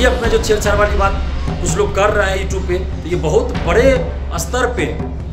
PDF में जो छेड़छाड़ वाली बात कुछ लोग कर रहे हैं यूट्यूब पे, तो ये बहुत बड़े स्तर पे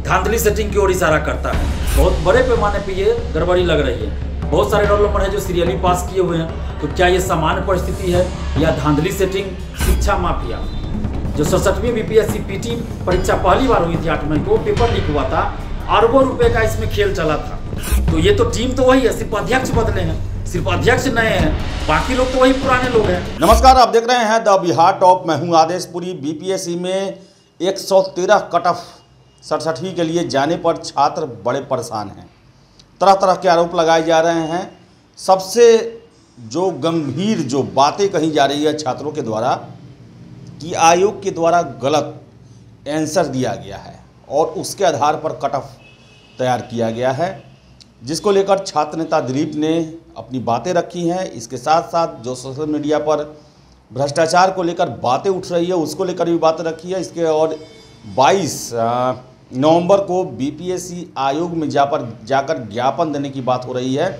धांधली सेटिंग की ओर इशारा करता है। बहुत बड़े पैमाने पे ये गड़बड़ी लग रही है। बहुत सारे रोल नंबर है जो सीरियली पास किए हुए हैं, तो क्या ये सामान्य परिस्थिति है या धांधली सेटिंग? शिक्षा माफिया जो 67वीं बीपीएससी पीटी परीक्षा पहली बार हुई थी 8 मई को, पेपर लीक हुआ था, अरबों रुपए का इसमें खेल चला था। तो ये तो टीम तो वही है, सिर्फ अध्यक्ष बदले हैं, सिर्फ अध्यक्ष नए हैं, बाकी लोग तो वही पुराने लोग हैं। नमस्कार, आप देख रहे हैं द बिहार टॉप। मैं हूं आदेशपुरी। बीपीएससी में 113 कट ऑफ 67वीं के लिए जाने पर छात्र बड़े परेशान हैं। तरह तरह के आरोप लगाए जा रहे हैं। सबसे जो गंभीर जो बातें कही जा रही है छात्रों के द्वारा कि आयोग के द्वारा गलत आंसर दिया गया है और उसके आधार पर कट ऑफ तैयार किया गया है, जिसको लेकर छात्र नेता दिलीप ने अपनी बातें रखी हैं। इसके साथ साथ जो सोशल मीडिया पर भ्रष्टाचार को लेकर बातें उठ रही है उसको लेकर भी बातें रखी है। इसके और 22 नवंबर को बीपीएससी आयोग में जाकर ज्ञापन देने की बात हो रही है।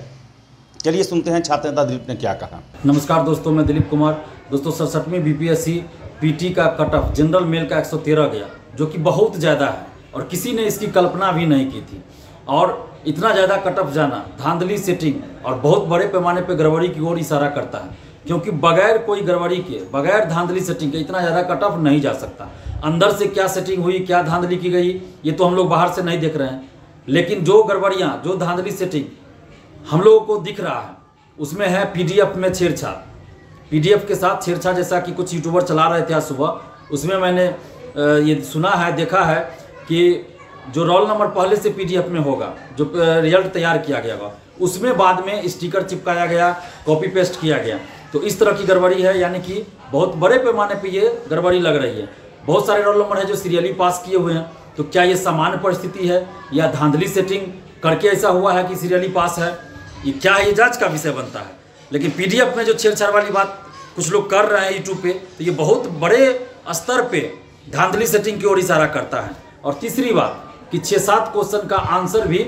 चलिए सुनते हैं छात्र नेता दिलीप ने क्या कहा। नमस्कार दोस्तों, मैं दिलीप कुमार। दोस्तों 67वीं बीपीएससी पीटी का कट ऑफ जनरल मेल का 113 गया, जो कि बहुत ज़्यादा है और किसी ने इसकी कल्पना भी नहीं की थी। और इतना ज़्यादा कट ऑफ जाना धांधली सेटिंग और बहुत बड़े पैमाने पर गड़बड़ी की ओर इशारा करता है, क्योंकि बगैर कोई गड़बड़ी के, बगैर धांधली सेटिंग के इतना ज़्यादा कट ऑफ नहीं जा सकता। अंदर से क्या सेटिंग हुई, क्या धांधली की गई, ये तो हम लोग बाहर से नहीं देख रहे हैं, लेकिन जो गड़बड़ियाँ, जो धांधली सेटिंग हम लोगों को दिख रहा है उसमें है पीडीएफ में छेड़छाड़। पीडीएफ के साथ छेड़छाड़, जैसा कि कुछ यूट्यूबर चला रहे थे आज सुबह, उसमें मैंने ये सुना है, देखा है कि जो रोल नंबर पहले से पीडीएफ में होगा, जो रिजल्ट तैयार किया गया होगा, उसमें बाद में स्टिकर चिपकाया गया, कॉपी पेस्ट किया गया। तो इस तरह की गड़बड़ी है, यानी कि बहुत बड़े पैमाने पे ये गड़बड़ी लग रही है। बहुत सारे रोल नंबर है जो सीरियली पास किए हुए हैं, तो क्या ये सामान्य परिस्थिति है या धांधली सेटिंग करके ऐसा हुआ है कि सीरियली पास है? ये क्या है, ये जाँच का विषय बनता है। लेकिन पीडीएफ में जो छेड़छाड़ वाली बात कुछ लोग कर रहे हैं यूट्यूब पे, तो ये बहुत बड़े स्तर पे धांधली सेटिंग की ओर इशारा करता है। और तीसरी बात कि 6-7 क्वेश्चन का आंसर भी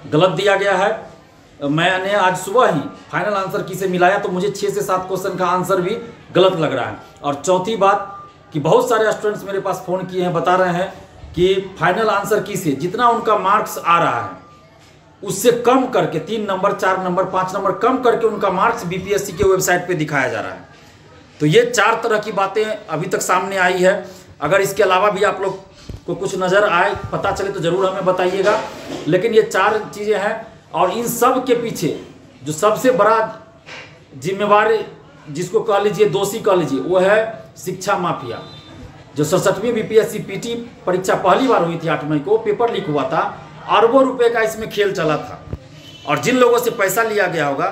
गलत दिया गया है। मैंने आज सुबह ही फाइनल आंसर की से मिलाया तो मुझे 6 से 7 क्वेश्चन का आंसर भी गलत लग रहा है। और चौथी बात कि बहुत सारे स्टूडेंट्स मेरे पास फ़ोन किए हैं, बता रहे हैं कि फाइनल आंसर की से जितना उनका मार्क्स आ रहा है उससे कम करके 3 नंबर, 4 नंबर, 5 नंबर कम करके उनका मार्क्स बीपीएससी के वेबसाइट पे दिखाया जा रहा है। तो ये 4 तरह की बातें अभी तक सामने आई है। अगर इसके अलावा भी आप लोग को कुछ नज़र आए, पता चले तो ज़रूर हमें बताइएगा। लेकिन ये 4 चीज़ें हैं और इन सब के पीछे जो सबसे बड़ा जिम्मेवार, जिसको कह लीजिए दोषी कह लीजिए, वो है शिक्षा माफिया। जो 67वीं बीपीएससी पीटी परीक्षा पहली बार हुई थी 8 मई को, पेपर लीक हुआ था, अरबों रुपए का इसमें खेल चला था। और जिन लोगों से पैसा लिया गया होगा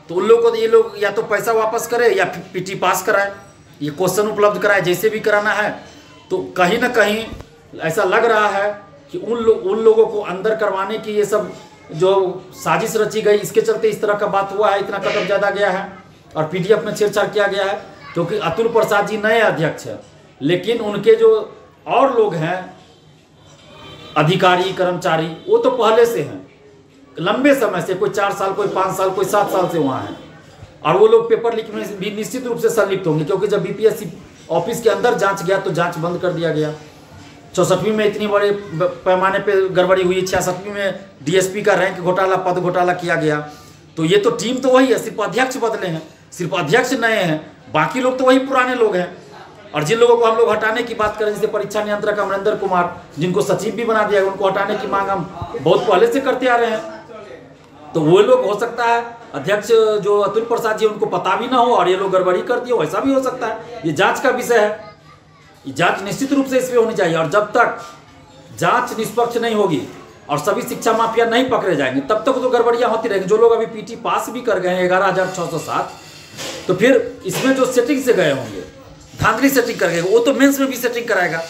तो उन लोगों को ये लोग या तो पैसा वापस करें या फिर पीटी पास कराएं, ये क्वेश्चन उपलब्ध कराएं, जैसे भी कराना है। तो कहीं ना कहीं ऐसा लग रहा है कि उन लोगों को अंदर करवाने की ये सब जो साजिश रची गई, इसके चलते इस तरह का बात हुआ है, इतना कदम ज़्यादा गया है और पीडीएफ में छेड़छाड़ किया गया है। क्योंकि अतुल प्रसाद जी नए अध्यक्ष हैं, लेकिन उनके जो और लोग हैं अधिकारी, कर्मचारी, वो तो पहले से हैं, लंबे समय से, कोई 4 साल, कोई 5 साल, कोई 7 साल से वहाँ हैं। और वो लोग पेपर लीक में भी निश्चित रूप से संलिप्त होंगे, क्योंकि जब बीपीएससी ऑफिस के अंदर जांच गया तो जांच बंद कर दिया गया। 64वीं में इतनी बड़े पैमाने पे गड़बड़ी हुई, 66वीं में डीएसपी का रैंक घोटाला, पद घोटाला किया गया। तो ये तो टीम तो वही है, सिर्फ अध्यक्ष बदले हैं, सिर्फ अध्यक्ष नए हैं, बाकी लोग तो वही पुराने लोग हैं। और जिन लोगों को हम लोग हटाने की बात करें, जैसे परीक्षा नियंत्रक अमरिंदर कुमार, जिनको सचिव भी बना दिया, उनको हटाने की मांग हम बहुत पहले से करते आ रहे हैं। तो वो लोग, हो सकता है अध्यक्ष जो अतुल प्रसाद जी, उनको पता भी ना हो और ये लोग गड़बड़ी कर दिए, वैसा भी हो सकता है। ये जांच का विषय है, ये जांच निश्चित रूप से इसमें होनी चाहिए। और जब तक जांच निष्पक्ष नहीं होगी और सभी शिक्षा माफिया नहीं पकड़े जाएंगे, तब तक तो गड़बड़ियाँ होती रहेंगी। जो लोग अभी पीटी पास भी कर गए हैं 11,607, तो फिर इसमें जो सेटिंग से गए होंगे, धांधली सेटिंग कर गए, वो तो मेंस में भी सेटिंग कराएगा।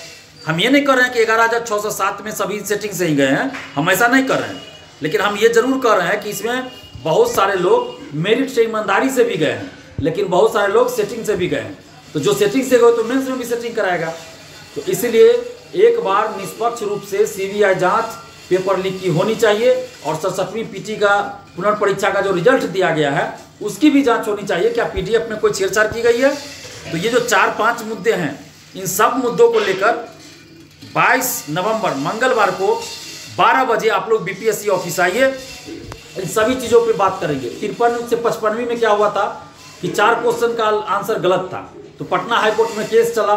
हम ये नहीं कर रहे हैं कि 11,607 में सभी सेटिंग से ही गए हैं, हम ऐसा नहीं कर रहे हैं। लेकिन हम ये जरूर कर रहे हैं कि इसमें बहुत सारे लोग मेरिट से, ईमानदारी से भी गए हैं, लेकिन बहुत सारे लोग सेटिंग से भी गए हैं। तो जो सेटिंग से गए तो मेंस में भी सेटिंग कराएगा। तो इसलिए एक बार निष्पक्ष रूप से सीबीआई जांच पेपर लीक की होनी चाहिए और 67वीं पीटी का पुनर्परीक्षा का जो रिजल्ट दिया गया है उसकी भी जांच होनी चाहिए। क्या पीडीएफ में कोई छेड़छाड़ की गई है तो ये जो 4-5 मुद्दे हैं, इन सब मुद्दों को लेकर 22 नवंबर मंगलवार को 12 बजे आप लोग बीपीएससी ऑफिस आइए, इन सभी चीज़ों पे बात करेंगे। 53 से 55वीं में क्या हुआ था कि 4 क्वेश्चन का आंसर गलत था, तो पटना हाईकोर्ट में केस चला,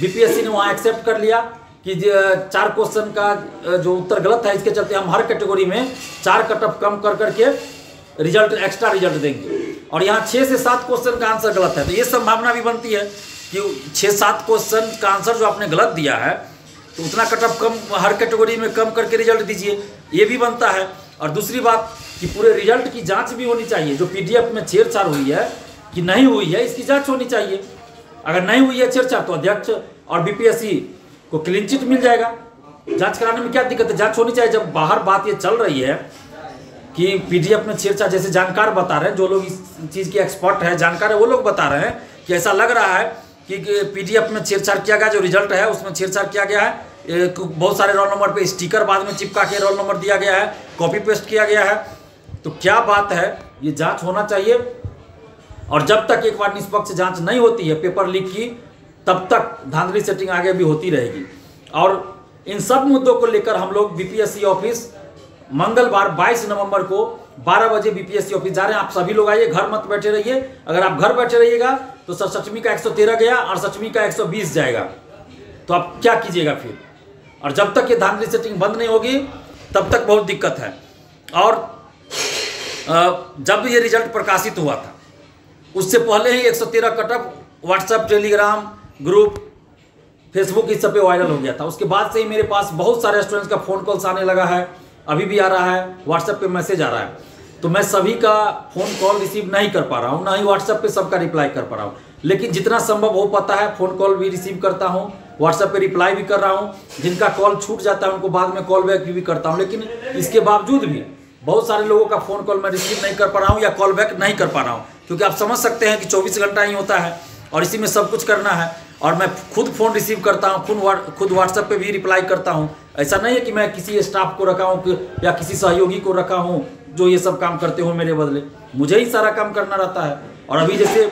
बीपीएससी ने वहाँ एक्सेप्ट कर लिया कि 4 क्वेश्चन का जो उत्तर गलत है, इसके चलते हम हर कैटेगरी में 4 कट ऑफ कम कर करके रिजल्ट एक्स्ट्रा रिजल्ट देंगे। और यहाँ 6 से 7 क्वेश्चन का आंसर गलत है, तो ये संभावना भी बनती है कि 6-7 क्वेश्चन का आंसर जो आपने गलत दिया है तो उतना कट ऑफ कम हर कैटेगरी में कम करके रिजल्ट दीजिए, ये भी बनता है। और दूसरी बात कि पूरे रिजल्ट की जांच भी होनी चाहिए, जो पीडीएफ में छेड़छाड़ हुई है कि नहीं हुई है, इसकी जांच होनी चाहिए। अगर नहीं हुई है छेड़छाड़ तो अध्यक्ष और बीपीएससी को क्लीन चिट मिल जाएगा। जांच कराने में क्या दिक्कत है, जांच होनी चाहिए। जब बाहर बात ये चल रही है कि पीडीएफ में छेड़छाड़, जैसे जानकार बता रहे हैं, जो लोग इस चीज़ के एक्सपर्ट हैं, जानकार है, वो लोग बता रहे हैं कि ऐसा लग रहा है कि पीडीएफ में छेड़छाड़ किया गया, जो रिजल्ट है उसमें छेड़छाड़ किया गया है। बहुत सारे रोल नंबर पे स्टिकर बाद में चिपका के रोल नंबर दिया गया है, कॉपी पेस्ट किया गया है। तो क्या बात है, ये जांच होना चाहिए। और जब तक एक बार निष्पक्ष जांच नहीं होती है पेपर लीक की, तब तक धांधली सेटिंग आगे भी होती रहेगी। और इन सब मुद्दों को लेकर हम लोग बीपीएससी ऑफिस मंगलवार 22 नवंबर को 12 बजे बीपीएससी ऑफिस जा रहे हैं। आप सभी लोग आइए, घर मत बैठे रहिए। अगर आप घर बैठे रहिएगा तो 67वीं का 113 गया और 67वीं का 120 जाएगा, तो आप क्या कीजिएगा फिर। और जब तक ये धांधली सेटिंग बंद नहीं होगी तब तक बहुत दिक्कत है। और जब ये रिजल्ट प्रकाशित हुआ था उससे पहले ही 113 कटअप व्हाट्सएप, टेलीग्राम ग्रुप, फेसबुक इस सब पे वायरल हो गया था। उसके बाद से ही मेरे पास बहुत सारे स्टूडेंट्स का फ़ोन कॉल्स आने लगा है, अभी भी आ रहा है, व्हाट्सएप पे मैसेज आ रहा है। तो मैं सभी का फ़ोन कॉल रिसीव नहीं कर पा रहा हूँ, ना ही व्हाट्सएप पे सबका रिप्लाई कर पा रहा हूँ, लेकिन जितना संभव हो पाता है फ़ोन कॉल भी रिसीव करता हूँ, व्हाट्सएप पे रिप्लाई भी कर रहा हूँ। जिनका कॉल छूट जाता है उनको बाद में कॉल बैक भी करता हूँ। लेकिन इसके बावजूद भी बहुत सारे लोगों का फ़ोन कॉल मैं रिसीव नहीं कर पा रहा हूँ या कॉल बैक नहीं कर पा रहा हूँ, क्योंकि आप समझ सकते हैं कि 24 घंटा ही होता है और इसी में सब कुछ करना है। और मैं खुद फ़ोन रिसीव करता हूँ, खुद व्हाट्सएप पे भी रिप्लाई करता हूँ। ऐसा नहीं है कि मैं किसी स्टाफ को रखा हूँ या किसी सहयोगी को रखा हूँ जो ये सब काम करते हो मेरे बदले, मुझे ही सारा काम करना रहता है। और अभी जैसे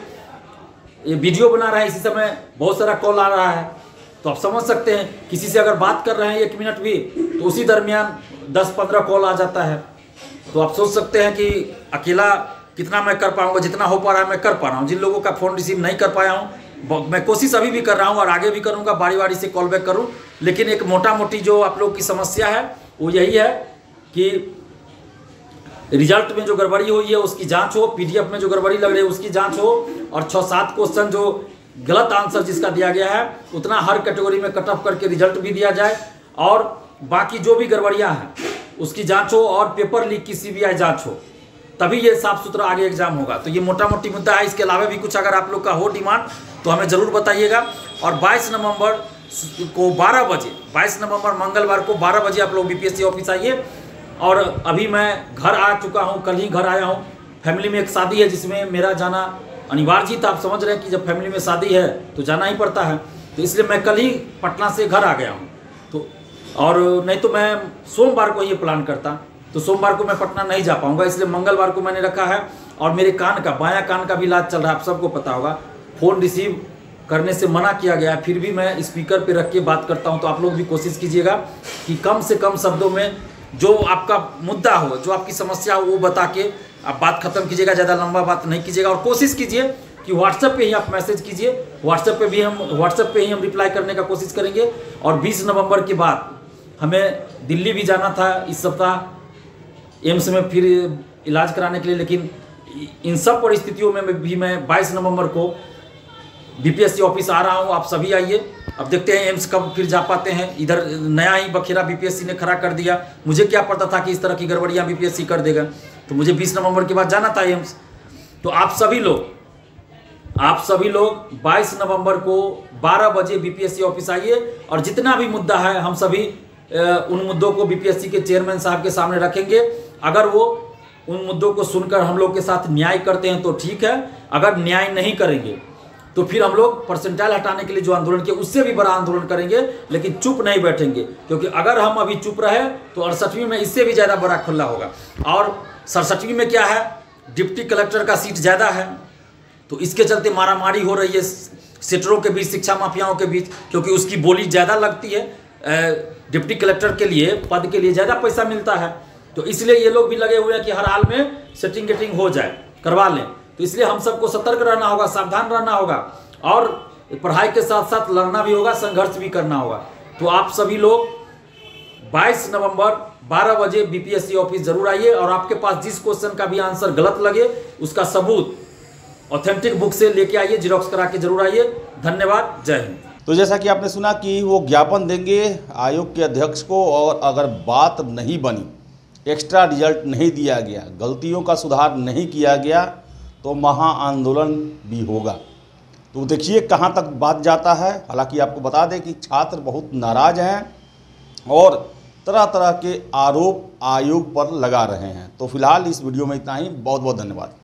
ये वीडियो बना रहा है, इसी समय बहुत सारा कॉल आ रहा है, तो आप समझ सकते हैं किसी से अगर बात कर रहे हैं 1 मिनट भी तो उसी दरमियान 10-15 कॉल आ जाता है। तो आप सोच सकते हैं कि अकेला कितना मैं कर पाऊंगा। जितना हो पा रहा है मैं कर पा रहा हूँ। जिन लोगों का फ़ोन रिसीव नहीं कर पाया हूँ, मैं कोशिश अभी भी कर रहा हूँ और आगे भी करूँगा, बारी बारी से कॉल बैक करूँ। लेकिन एक मोटा मोटी जो आप लोग की समस्या है वो यही है कि रिजल्ट में जो गड़बड़ी हुई है उसकी जांच हो, पीडीएफ में जो गड़बड़ी लग रही है उसकी जांच हो, और 6-7 क्वेश्चन जो गलत आंसर जिसका दिया गया है उतना हर कैटेगरी में कट ऑफ करके रिजल्ट भी दिया जाए, और बाकी जो भी गड़बड़ियाँ हैं उसकी जांच हो, और पेपर लीक की सीबीआई जांच हो, तभी ये साफ सुथरा आगे एग्जाम होगा। तो ये मोटा मोटी मुद्दा है। इसके अलावा भी कुछ अगर आप लोग का हो डिमांड तो हमें ज़रूर बताइएगा। और 22 नवंबर को 12 बजे, 22 नवंबर मंगलवार को 12 बजे आप लोग बीपीएससी ऑफिस आइए। और अभी मैं घर आ चुका हूँ, कल ही घर आया हूँ। फैमिली में एक शादी है जिसमें मेरा जाना अनिवार्य ही था। आप समझ रहे हैं कि जब फैमिली में शादी है तो जाना ही पड़ता है, तो इसलिए मैं कल ही पटना से घर आ गया हूँ। तो और नहीं तो मैं सोमवार को ये प्लान करता, तो सोमवार को मैं पटना नहीं जा पाऊँगा, इसलिए मंगलवार को मैंने रखा है। और मेरे कान का, बायां कान का भी इलाज चल रहा है, आप सबको पता होगा। फ़ोन रिसीव करने से मना किया गया है, फिर भी मैं स्पीकर पे रख के बात करता हूँ। तो आप लोग भी कोशिश कीजिएगा कि कम से कम शब्दों में जो आपका मुद्दा हो, जो आपकी समस्या हो, वो बता के आप बात खत्म कीजिएगा। ज़्यादा लंबा बात नहीं कीजिएगा। और कोशिश कीजिए कि व्हाट्सएप पे ही आप मैसेज कीजिए, व्हाट्सएप पे ही हम रिप्लाई करने का कोशिश करेंगे। और 20 नवंबर के बाद हमें दिल्ली भी जाना था इस सप्ताह एम्स में फिर इलाज कराने के लिए, लेकिन इन सब परिस्थितियों में भी मैं 22 नवंबर को बीपीएससी ऑफिस आ रहा हूँ। आप सभी आइए। अब देखते हैं एम्स कब फिर जा पाते हैं। इधर नया ही बखेरा बीपीएससी ने खड़ा कर दिया। मुझे क्या पता था कि इस तरह की गड़बड़ियाँ बीपीएससी कर देगा। तो मुझे 20 नवंबर के बाद जाना था एम्स। तो आप सभी लोग 22 नवंबर को 12 बजे बीपीएससी ऑफिस आइए। और जितना भी मुद्दा है हम सभी उन मुद्दों को बीपीएससी के चेयरमैन साहब के सामने रखेंगे। अगर वो उन मुद्दों को सुनकर हम लोग के साथ न्याय करते हैं तो ठीक है, अगर न्याय नहीं करेंगे तो फिर हम लोग परसेंटाइल हटाने के लिए जो आंदोलन किया उससे भी बड़ा आंदोलन करेंगे। लेकिन चुप नहीं बैठेंगे, क्योंकि अगर हम अभी चुप रहे तो 68वीं में इससे भी ज़्यादा बड़ा खुला होगा। और 67वीं में क्या है, डिप्टी कलेक्टर का सीट ज़्यादा है, तो इसके चलते मारामारी हो रही है सेटरों के बीच, शिक्षा माफियाओं के बीच, क्योंकि उसकी बोली ज़्यादा लगती है। डिप्टी कलेक्टर के लिए, पद के लिए ज़्यादा पैसा मिलता है, तो इसलिए ये लोग भी लगे हुए हैं कि हर हाल में सेटिंग गेटिंग हो जाए, करवा लें। तो इसलिए हम सबको सतर्क रहना होगा, सावधान रहना होगा, और पढ़ाई के साथ साथ लड़ना भी होगा, संघर्ष भी करना होगा। तो आप सभी लोग 22 नवंबर 12 बजे बीपीएससी ऑफिस जरूर आइए, और आपके पास जिस क्वेश्चन का भी आंसर गलत लगे उसका सबूत ऑथेंटिक बुक से लेके आइए, जिरोक्स करा के जरूर आइए। धन्यवाद, जय हिंद। तो जैसा कि आपने सुना कि वो ज्ञापन देंगे आयोग के अध्यक्ष को, और अगर बात नहीं बनी, एक्स्ट्रा रिजल्ट नहीं दिया गया, गलतियों का सुधार नहीं किया गया, तो महा आंदोलन भी होगा। तो देखिए कहाँ तक बात जाता है। हालांकि आपको बता दें कि छात्र बहुत नाराज़ हैं और तरह तरह के आरोप आयोग पर लगा रहे हैं। तो फिलहाल इस वीडियो में इतना ही। बहुत बहुत धन्यवाद।